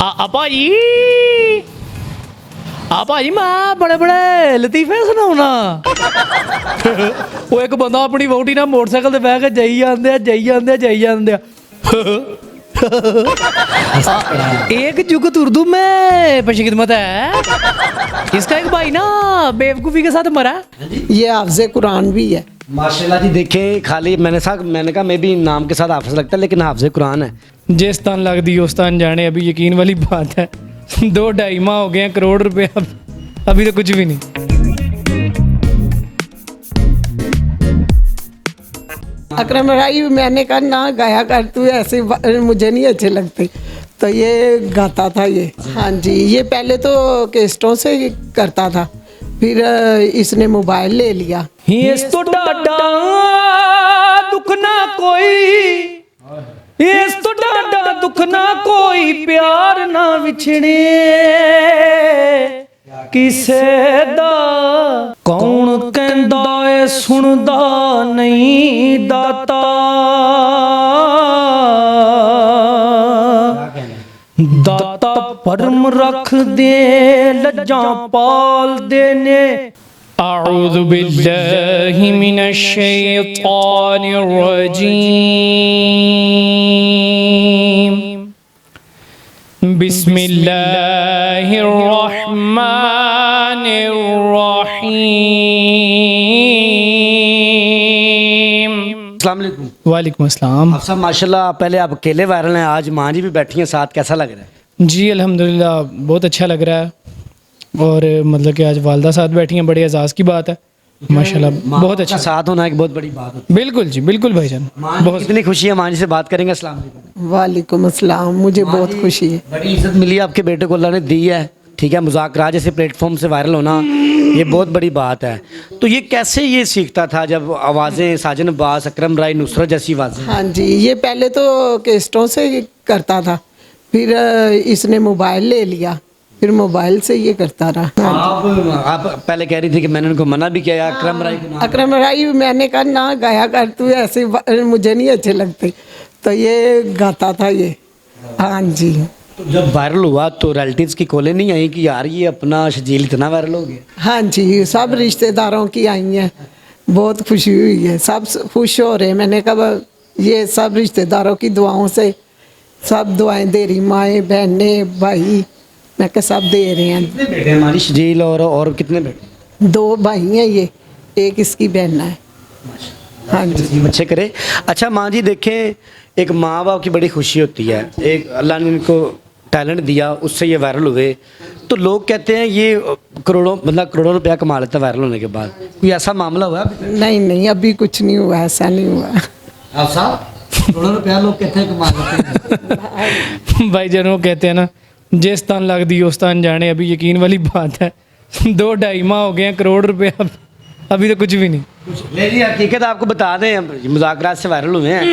ਭਾਜੀ ਭਾਜੀ ਮੈਂ ਬੜੇ ਬੜੇ ਲਤੀਫੇ ਸੁਣਾਉਣਾ। ਉਹ ਇੱਕ ਬੰਦਾ ਆਪਣੀ ਵਹੁਟੀ ਨਾਲ ਮੋਟਰਸਾਈਕਲ ਤੇ ਬਹਿ ਕੇ ਜਾਈ ਜਾਂਦੇ ਆ। एक जुगत उर्दू में पेश खिदमत है। इसका एक भाई ना बेवकूफ़ी के साथ मरा। ये हाफ़िज़ कुरान भी है। माशाल्लाह जी। देखें खाली मैंने कहा मैं भी नाम के साथ हाफिज लगता है लेकिन हाफिज कुरान है। जिस तान लगती उस तान जाने। अभी यकीन वाली बात है 2-2.5 माह हो गए हैं, करोड़ रुपया अभी तो कुछ भी नहीं। अकरम राई मैंने कहा ना गाया कर तू ऐसे मुझे नहीं अच्छे लगते, तो ये गाता था ये। हाँ जी, ये पहले तो कैसेटों से करता था, फिर इसने मोबाइल ले लिया। इस तो डाडा दुख ना कोई, इस तो डाडा दुख ना कोई, प्यार ना विछड़े किसे दा। कौन कहंदा ए सुनदा नहीं दाता, दाता परम रख दे लज्जा पाल देने। अऊज़ु बिल्लाहि मिनश शैतानिर रजीम। बिस्मिल्लाहिर रहमानिर रहीम। अस्सलाम वालेकुम। वालेकुम अस्सलाम। आप सब माशाल्लाह पहले आप अकेले वायरल हैं, आज माँ जी भी बैठी हैं साथ, कैसा लग रहा है? जी अल्हम्दुलिल्लाह बहुत अच्छा लग रहा है, और मतलब कि आज वालदा साथ बैठी हैं, बड़े एजाज़ की बात है माशाल्लाह। बहुत अच्छा साथ होना एक बहुत बड़ी बात होती है। बिल्कुल जी बिल्कुल भाईजान। बहुत इतनी खुशी है, माँ जी से बात करेंगे। अस्सलाम वालेकुम। वालेकुम अस्सलाम। मुझे बहुत खुशी है। बड़ी इज्जत मिली है आपके बेटे को, अल्लाह ने दी है। ठीक है, मुज़ाकरात जैसे प्लेटफॉर्म से वायरल होना ये बहुत बड़ी बात है। तो ये कैसे ये सीखता था जब आवाज़ें साजन अब्बास, अकरम राय, नुसरत जैसी आवाज़ें? हाँ जी, ये पहले तो कैसेटों से करता था, फिर इसने मोबाइल ले लिया, फिर मोबाइल से ये करता रहा। आप पहले कह रही थी कि मैंने उनको मना भी किया अकरम राय को। अकरम राई मैंने कहा ना गाया कर तू ऐसे मुझे नहीं अच्छे लगते, तो ये गाता था ये। हाँ जी। तो जब वायरल हुआ तो रिलेटिव्स की कॉलें नहीं आई कि यार ये अपना शजील इतना वायरल हो गया? हाँ जी, सब रिश्तेदारों की आई हैं, बहुत खुशी हुई है, सब खुश हो रहे हैं। मैंने कहा ये सब रिश्तेदारों की दुआओं से सब दुआएं दे रही, माएँ बहनें भाई, मैं कहा सब दे रहे हैं। कितने बेटे हैं हमारी शजील और कितने बेटे? 2 भाई हैं ये, एक इसकी बहन है। हाँ जी। अच्छे करे। अच्छा माँ जी देखें, एक माँ बाप की बड़ी खुशी होती है, एक अल्लाह ने इनको टैलेंट दिया, उससे ये वायरल हुए, तो लोग कहते हैं ये करोड़ों रुपया कमा लेता है वायरल होने के बाद। कोई ऐसा मामला हुआ? नहीं नहीं, अभी कुछ नहीं हुआ, ऐसा नहीं हुआ। आप साहब करोड़ों रुपया लोग कहते हैं कमा लेते हैं। भाई जन वो कहते हैं ना जिस तान लगती उस तान जाने। अभी यकीन वाली बात है 2-2.5 माह हो गए हैं, करोड़ रुपया अभी तो कुछ भी नहीं। लेकिन हकीकत आपको बता दें, मुज़ाकरात से वायरल हुए हैं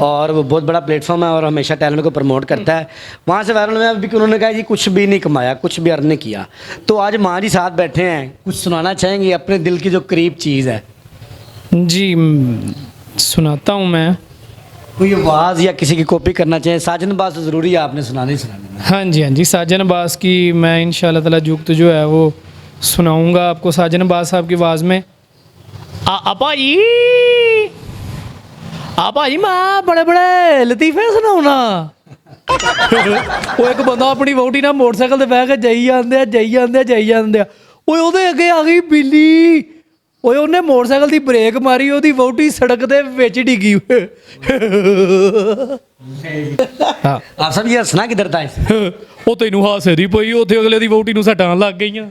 और वो बहुत बड़ा प्लेटफॉर्म है और हमेशा टैलेंट को प्रमोट करता है। वहाँ से वायरल हुए हैं, अभी उन्होंने कहा जी कुछ भी नहीं कमाया, कुछ भी अर्न नहीं किया। तो आज माँ जी साथ बैठे हैं, कुछ सुनाना चाहेंगे अपने दिल की जो करीब चीज़ है? जी सुनाता हूँ मैं। कोई आवाज़ या किसी की कॉपी करना चाहिए? साजन अब्बास तो ज़रूरी है, आपने सुनानी। हाँ जी साजन अब्बास की मैं इंशाल्लाह ताला जुगत जो है वो सुनाऊँगा आपको साजन अब्बास साहब की आवाज़ में। भाजी मैं बड़े बड़े लतीफे सुनाऊना। वो एक बंदा अपनी वहुटी ना मोटरसाइकिल ते बह के जाई ਜਾਂਦੇ ਆ। ओए ਉਹਦੇ ਅੱਗੇ आ गई बिल्ली। ओए ਉਹਨੇ मोटरसाइकिल ਦੀ ब्रेक मारी, ਉਹਦੀ ਵਹੁਟੀ सड़क ਦੇ ਵਿੱਚ डिगी। हाँ आप सब ये हंसना किधर था? ਉਹ ਤੈਨੂੰ ਹਾਸੇ ਦੀ ਪਈ, ਉੱਥੇ ਅਗਲੇ ਦੀ ਵਹੁਟੀ ਨੂੰ ਸੱਟਾਂ ਲੱਗ ਗਈਆਂ।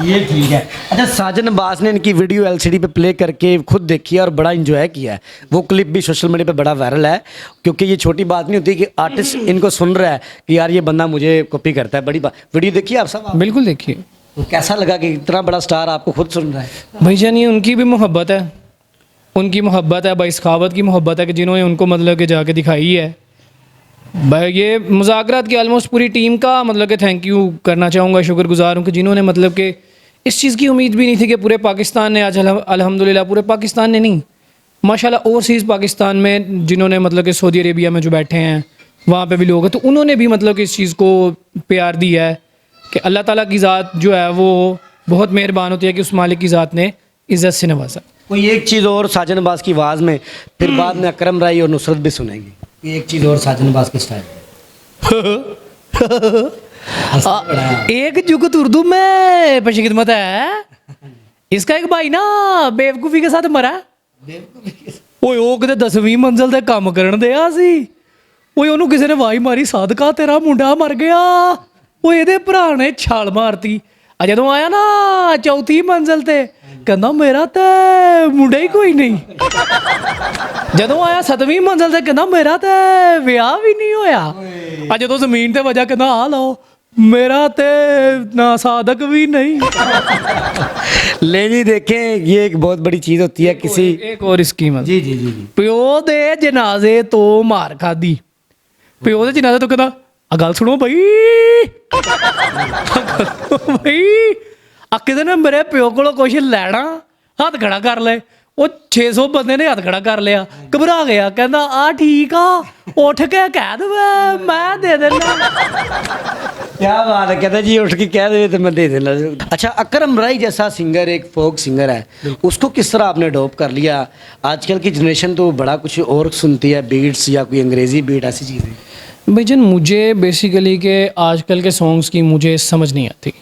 ये ठीक है। अच्छा साजन अब्बास ने इनकी वीडियो LCD पे प्ले करके खुद देखी है और बड़ा इंजॉय किया है। वो क्लिप भी सोशल मीडिया पे बड़ा वायरल है, क्योंकि ये छोटी बात नहीं होती कि आर्टिस्ट इनको सुन रहा है कि यार ये बंदा मुझे कॉपी करता है, बड़ी बात। वीडियो देखिए आप सब? बिल्कुल देखिए। तो कैसा लगा कि इतना बड़ा स्टार आपको खुद सुन रहा है? भाईजान ये उनकी भी मोहब्बत है, उनकी मोहब्बत है, भाई सखावत की मोहब्बत है कि जिन्होंने उनको मतलब कि जाके दिखाई है। भाई ये मुज़ाकरात की ऑलमोस्ट पूरी टीम का मतलब कि थैंक यू करना चाहूँगा, शुक्रगुजार हूँ कि जिन्होंने मतलब कि इस चीज़ की उम्मीद भी नहीं थी कि पूरे पाकिस्तान ने आज अल्हम्दुलिल्लाह, पूरे पाकिस्तान ने नहीं माशाल्लाह ओवरसीज़ पाकिस्तान में जिन्होंने मतलब कि सऊदी अरेबिया में जो बैठे हैं वहाँ पे भी लोग हैं, तो उन्होंने भी मतलब कि इस चीज़ को प्यार दिया है कि अल्लाह ताला की ज़ात जो है वो बहुत मेहरबान होती है कि उस मालिक की ज़ात ने इज़्ज़त से नवाजा। कोई एक चीज़ और साजन अब्बास की आवाज़ में, फिर बाद में अकरम राई और नुसरत भी सुनेंगे। कोई एक चीज़ और साजन अब्बास के स्टाइल एक जुगत उर्दू में पेश खिदमत है, इसका एक भाई ना बेवकूफ़ी के साथ मरा। ਓਏ ਉਹ ਕਿਤੇ 10ਵੀਂ ਮੰਜ਼ਲ ਤੇ ਕੰਮ ਕਰਨ ਦਿਆ ਸੀ, ਓਏ ਉਹਨੂੰ ਕਿਸੇ ਨੇ ਵਾਈ ਮਾਰੀ, ਸਾਦਕਾ ਤੇਰਾ ਮੁੰਡਾ ਮਰ ਗਿਆ। ਓਏ ਇਹਦੇ ਭਰਾ ਨੇ ਛਾਲ ਮਾਰਤੀ। ਆ ਜਦੋਂ ਆਇਆ ਨਾ ਚੌਥੀ ਮੰਜ਼ਲ ਤੇ ਕਹਿੰਦਾ ਮੇਰਾ ਤੇ ਮੁੰਡਾ ਹੀ ਕੋਈ ਨਹੀਂ। ਜਦੋਂ ਆਇਆ 7ਵੀਂ ਮੰਜ਼ਲ ਤੇ ਕਹਿੰਦਾ ਮੇਰਾ ਤੇ ਵਿਆਹ ਵੀ ਨਹੀਂ ਹੋਇਆ। ਆ ਜਦੋਂ ਜ਼ਮੀਨ ਤੇ ਵਜਾ ਕਹਿੰਦਾ ਆ ਲਓ मेरा ते ना सादक भी नहीं। ले जी देखें, ये एक बहुत बड़ी चीज़ होती है किसी एक और स्कीम जी जी जी जी ਪਿਓ ਦੇ ਜਨਾਜ਼ੇ ਤੋਂ ਮਾਰ ਖਾਦੀ। ਪਿਓ ਦੇ ਜਨਾਜ਼ੇ ਤੋਂ ਕਹਿੰਦਾ ਆ ਗੱਲ ਸੁਣੋ ਬਈ, ਬਈ ਆ ਕਿਤੇ ਨੇ ਮੇਰੇ ਪਿਓ ਕੋਲੋਂ ਕੁਛ ਲੈਣਾ, ਹੱਥ ਖੜਾ ਕਰ ਲੈ। ਉਹ 600 ਬੰਦੇ ਨੇ ਹੱਥ ਖੜਾ ਕਰ ਲਿਆ, ਘਬਰਾ ਗਿਆ, ਕਹਿੰਦਾ ਆ ਠੀਕ ਆ, ਉੱਠ ਕੇ ਕਹਿ ਦਵੇ ਮੈਂ ਦੇ ਦੇਣਾ। क्या बात है, कहता जी उठ के कह दे तो मैं दे देना। अच्छा, अकरम राई जैसा सिंगर, एक फोक सिंगर है, उसको किस तरह आपने अडॉप्ट कर लिया? आजकल की जनरेशन तो बड़ा कुछ और सुनती है, बीट्स या कोई अंग्रेज़ी बीट ऐसी चीज़ें। भाईजान मुझे बेसिकली के आजकल के सॉन्ग्स की मुझे समझ नहीं आती।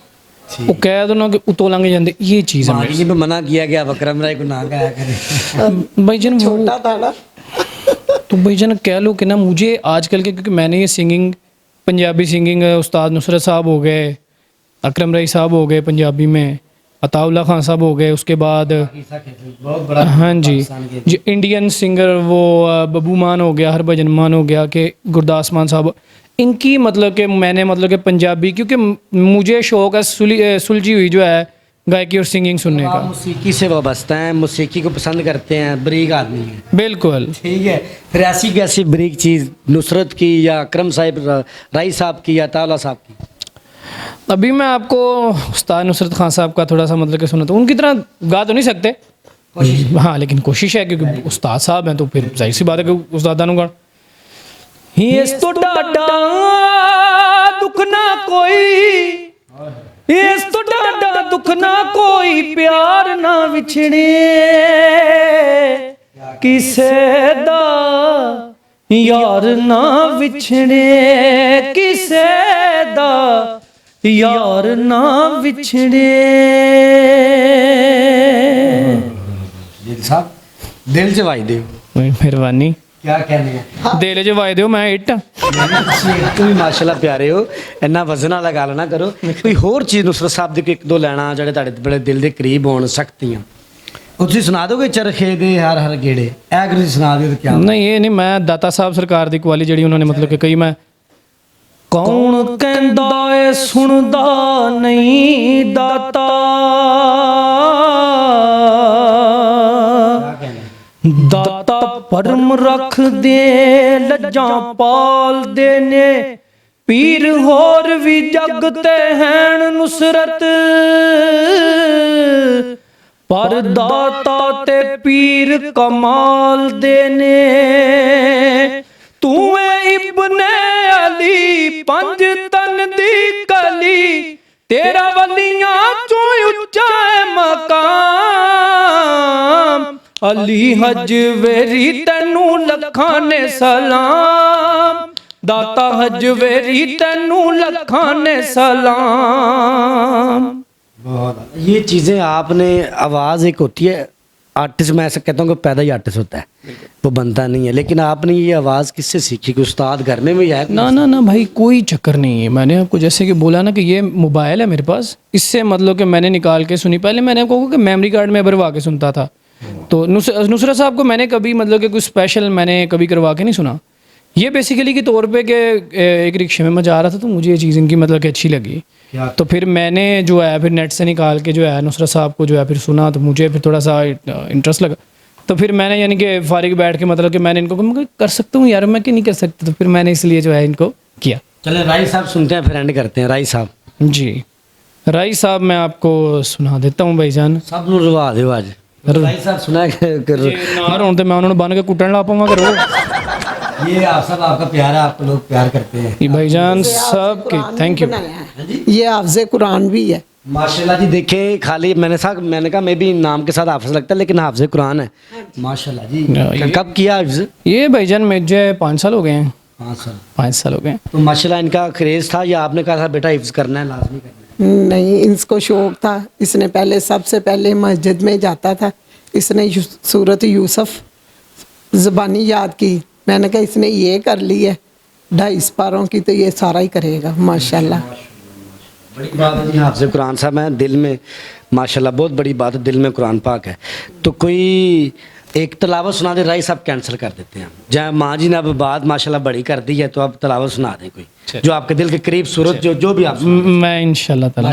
वो कह दो ना कि उतो लंघ जाते, ये चीज़ है। जी में मना किया गया अकरम राय को ना गाया करे। भाईजान छोटा था ना, तो भाईजान कह लो कि ना मुझे आजकल के, क्योंकि मैंने ये सिंगिंग पंजाबी सिंगिंग उस्ताद नुसरत साहब हो गए, अकरम राई साहब हो गए पंजाबी में, अताउल्ला खान साहब हो गए, उसके बाद बहुत बड़ा हाँ जी जी इंडियन सिंगर वो बब्बू मान हो गया, हरभजन मान हो गया, कि गुरदास मान साहब, इनकी मतलब कि मैंने मतलब कि पंजाबी, क्योंकि मुझे शौक़ है सुलझी हुई जो है गायकी और सिंगिंग सुनने का। मौसीकी से वाबस्ता हैं, मौसीकी को पसंद करते हैं, बरीक आदमी है। बिल्कुल ठीक है, फिर ऐसी कैसी बरीक चीज़ नुसरत की या अकरम साहिब राई साहब की या ताला साहब की? अभी मैं आपको उस्ताद नुसरत खान साहब का थोड़ा सा मतलब कि सुना, तो उनकी तरह गा तो नहीं सकते, हाँ लेकिन कोशिश है, क्योंकि उस्ताद साहब हैं तो फिर जाहिर सी बात है कि उस्तादा नु गाण। इस तो डाडा दुख ना कोई, इस तो डाडा दुख ना कोई, प्यार ना विछड़े किसे दा, यार ना विछड़े किसे दा, यार ना विछड़े। साहब दिल च वाई दे, मेहरबानी, क्या कहने हैं? दिल च वाई दिओ, मैं इट तुम भी माशाल्लाह प्यारे हो, इन्ना वजन वाला गल ना करो। कोई होर चीज़ नुसरत साहब दी एक दो लैना जेह्ड़े तुहाडे बड़े दिल दे करीब होण, सकतियां ਉਹ ਤੁਸੀਂ ਸੁਣਾ ਦੋਗੇ? ਚਰਖੇ ਦੇ ਹਰ ਹਰ ਗੇੜੇ, ਇਹ ਅਗਰ ਸੁਣਾ ਦਿਓ ਤਾਂ क्या? नहीं ये नहीं, मैं दाता साहब सरकार दी कवाली ਜਿਹੜੀ उन्होंने मतलब कि कही, मैं कौन कहंदा ए सुनदा नहीं दाता, दाता परम रख दे लज्जा पाल देने, पीर होर भी जगते हैं नुसरत, पर दाता ते पीर कमाल देने, तू इब्ने अली पंज तन दी कली, तेरा वलियां चों उच्चा है मकाम, अली हज वेरी तेनू लखां ने सलाम, दाता हज वेरी तेनू लखां ने सलाम। बहुत ये चीज़ें आपने, आवाज़ एक होती है, आर्टिस्ट मैं ऐसा कहता हूँ कि पैदा ही आर्टिस्ट होता है, वो बनता नहीं है, लेकिन आपने ये आवाज़ किससे सीखी? कि उस्ताद घर में भी है? ना ना ना भाई, कोई चक्कर नहीं है। मैंने आपको जैसे कि बोला ना कि ये मोबाइल है मेरे पास, इससे मतलब कि मैंने निकाल के सुनी। पहले मैंने आपको कि मेमोरी कार्ड में भरवा के सुनता था, तो नुसरत साहब को मैंने कभी मतलब कि कुछ स्पेशल मैंने कभी करवा के नहीं सुना। ये बेसिकली के तौर पे कि एक रिक्शे में मैं जा रहा था, तो मुझे ये चीज़ इनकी मतलब कि अच्छी लगी, तो फिर मैंने जो है फिर नेट से निकाल के जो है नुसरत साहब को जो है फिर सुना, तो मुझे फिर थोड़ा सा इंटरेस्ट लगा, तो फिर मैंने यानी कि फारिग बैठ के मतलब कि मैंने इनको मैं कर सकता हूँ यार, मैं क्यों नहीं कर सकता, तो फिर मैंने इसलिए जो है इनको किया। चले राई साहब सुनते हैं, फिर एंड करते हैं। राई साहब जी, राई साहब मैं आपको सुना देता हूँ भाईजान। सब नूं रवा दिओ अज। राई साहब सुना कर ना होण ते मैं उन्होंने बन के कुटन ला पावां करो। ये आप सब आपका प्यार है, आपको लोग प्यार करते हैं। ये भाईजान हाफ़िज़ सब के कुरान थैंक भी यू। बनाया है। ये हाफ़िज़ कुरान भी है। माशाल्लाह जी, देखें खाली मैंने कहा मैं भी नाम के साथ हाफिज लगता है, लेकिन हाफिज कुरान है। माशाल्लाह जी। ये- कब किया हाफिज? ये भाईजान मुझे 5 साल हो गए हैं। 5 साल। 5 साल हो गए हैं। तो माशाल्लाह इनका क्रेज था या आपने कहा था बेटा हिफ्ज करना है, लाजमी करना है? नहीं, इसको शौक था। इसने पहले सबसे पहले मस्जिद में जाता था। इसने सूरत यूसुफ ज़बानी याद की। मैंने कहा इसने ये कर ली है 2.5 पारों की, तो ये सारा ही करेगा माशाल्लाह। बड़ी बात है जी, हाफिज कुरान साहब हैं दिल में, माशाल्लाह बहुत बड़ी बात है, दिल में कुरान पाक है। तो कोई एक तलावत सुना दे, राइस आप कैंसिल कर देते हैं। जहाँ माँ जी ने अब बात माशाल्लाह बड़ी कर दी है, तो अब तलावत सुना दें कोई जो आपके दिल के करीब सूरत जो भी आप मैं इंशाल्लाह ताला।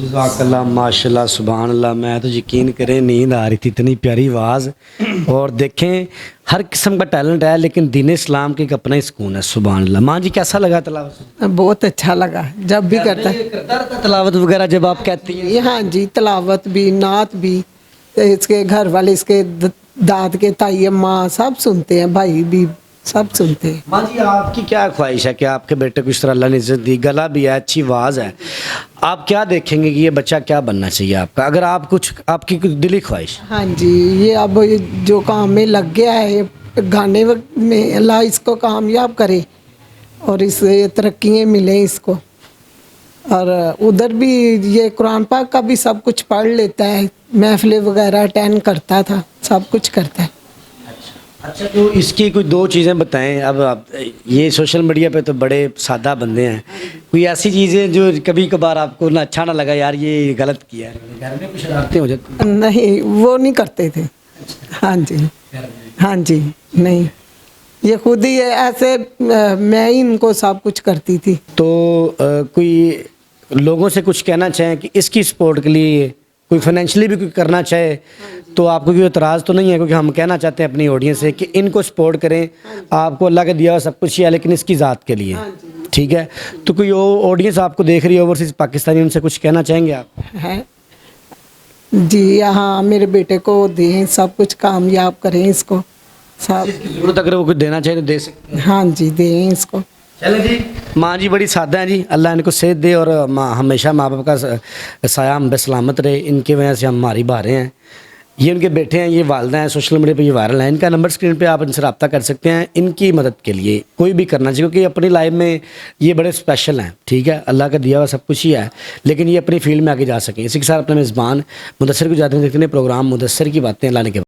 जज़ाकल्लाह माशाल्लाह सुभान अल्लाह। मैं तो यकीन करें नींद आ रही थी, इतनी प्यारी आवाज़। और देखें हर किस्म का टैलेंट है, लेकिन दीन इस्लाम के एक अपना ही सुकून है। सुभान अल्लाह। माँ जी कैसा लगा तलावत? बहुत अच्छा लगा। जब भी करता है करता रहता तलावत वगैरह जब आप कहती हैं? हाँ जी, तलावत भी, नात भी। इसके घर वाले, इसके दाद के ताई अम्मा सब सुनते हैं, भाई भी सब सुनते हैं। माँ जी आपकी क्या ख्वाहिश है कि आपके बेटे को इस तरह अल्लाह ने इज्जत दी, गला भी है, अच्छी आवाज़ है, आप क्या देखेंगे कि ये बच्चा क्या बनना चाहिए आपका, अगर आप कुछ आपकी कुछ दिली ख्वाहिश? हाँ जी, ये अब जो काम में लग गया है, ये गाने में अल्लाह इसको कामयाब करे और इससे तरक्कियाँ मिलें इसको। और उधर भी ये कुरान पाक का भी सब कुछ पढ़ लेता है, महफिल वगैरह अटेंड करता था, सब कुछ करता है। अच्छा, तो इसकी कोई 2 चीज़ें बताएं। अब आप ये सोशल मीडिया पे तो बड़े सादा बंदे हैं, कोई ऐसी चीज़ें जो कभी कभार आपको ना अच्छा ना लगा, यार ये गलत किया है, घर में कुछ शरारतें हो जाती? नहीं, वो नहीं करते थे। हाँ जी, हाँ जी, नहीं, ये खुद ही ऐसे मैं ही इनको सब कुछ करती थी। तो कोई लोगों से कुछ कहना चाहें कि इसकी सपोर्ट के लिए कोई फाइनेंशियली भी कोई करना चाहे तो आपको कोई एतराज़ तो नहीं है? क्योंकि हम कहना चाहते हैं अपनी ऑडियंस से कि इनको सपोर्ट करें, आपको अल्लाह का दिया हुआ सब कुछ ही है, लेकिन इसकी ज़ात के लिए, ठीक है? तो कोई ऑडियंस आपको देख रही है ओवरसीज़ पाकिस्तानी, उनसे कुछ कहना चाहेंगे आप? है जी, हाँ, मेरे बेटे को दें, सब कुछ कामयाब करें इसको, सब। ज़रूरत अगर वो कुछ देना चाहे तो दे सकते हैं। हाँ जी, दें इसको। चलें जी। माँ जी बड़ी सादा हैं जी, अल्लाह इनको सेहत दे और हमेशा माँ बाप का साया हम पे सलामत रहे। इनकी वजह से हम हमारी बाहरें हैं। ये उनके बेटे हैं, ये वालदा हैं, सोशल मीडिया पे ये वायरल हैं। इनका नंबर स्क्रीन पे आप इनसे रब्ता कर सकते हैं। इनकी मदद के लिए कोई भी करना चाहिए, क्योंकि अपनी लाइफ में ये बड़े स्पेशल हैं, ठीक है? अल्लाह का दिया हुआ सब कुछ ही है, लेकिन ये अपनी फील्ड में आगे जा सकें। इसी के साथ अपने मेज़बान मुदस्सिर को जाते हैं, देखते हैं प्रोग्राम मुदस्सिर की बातें लाने के बाद।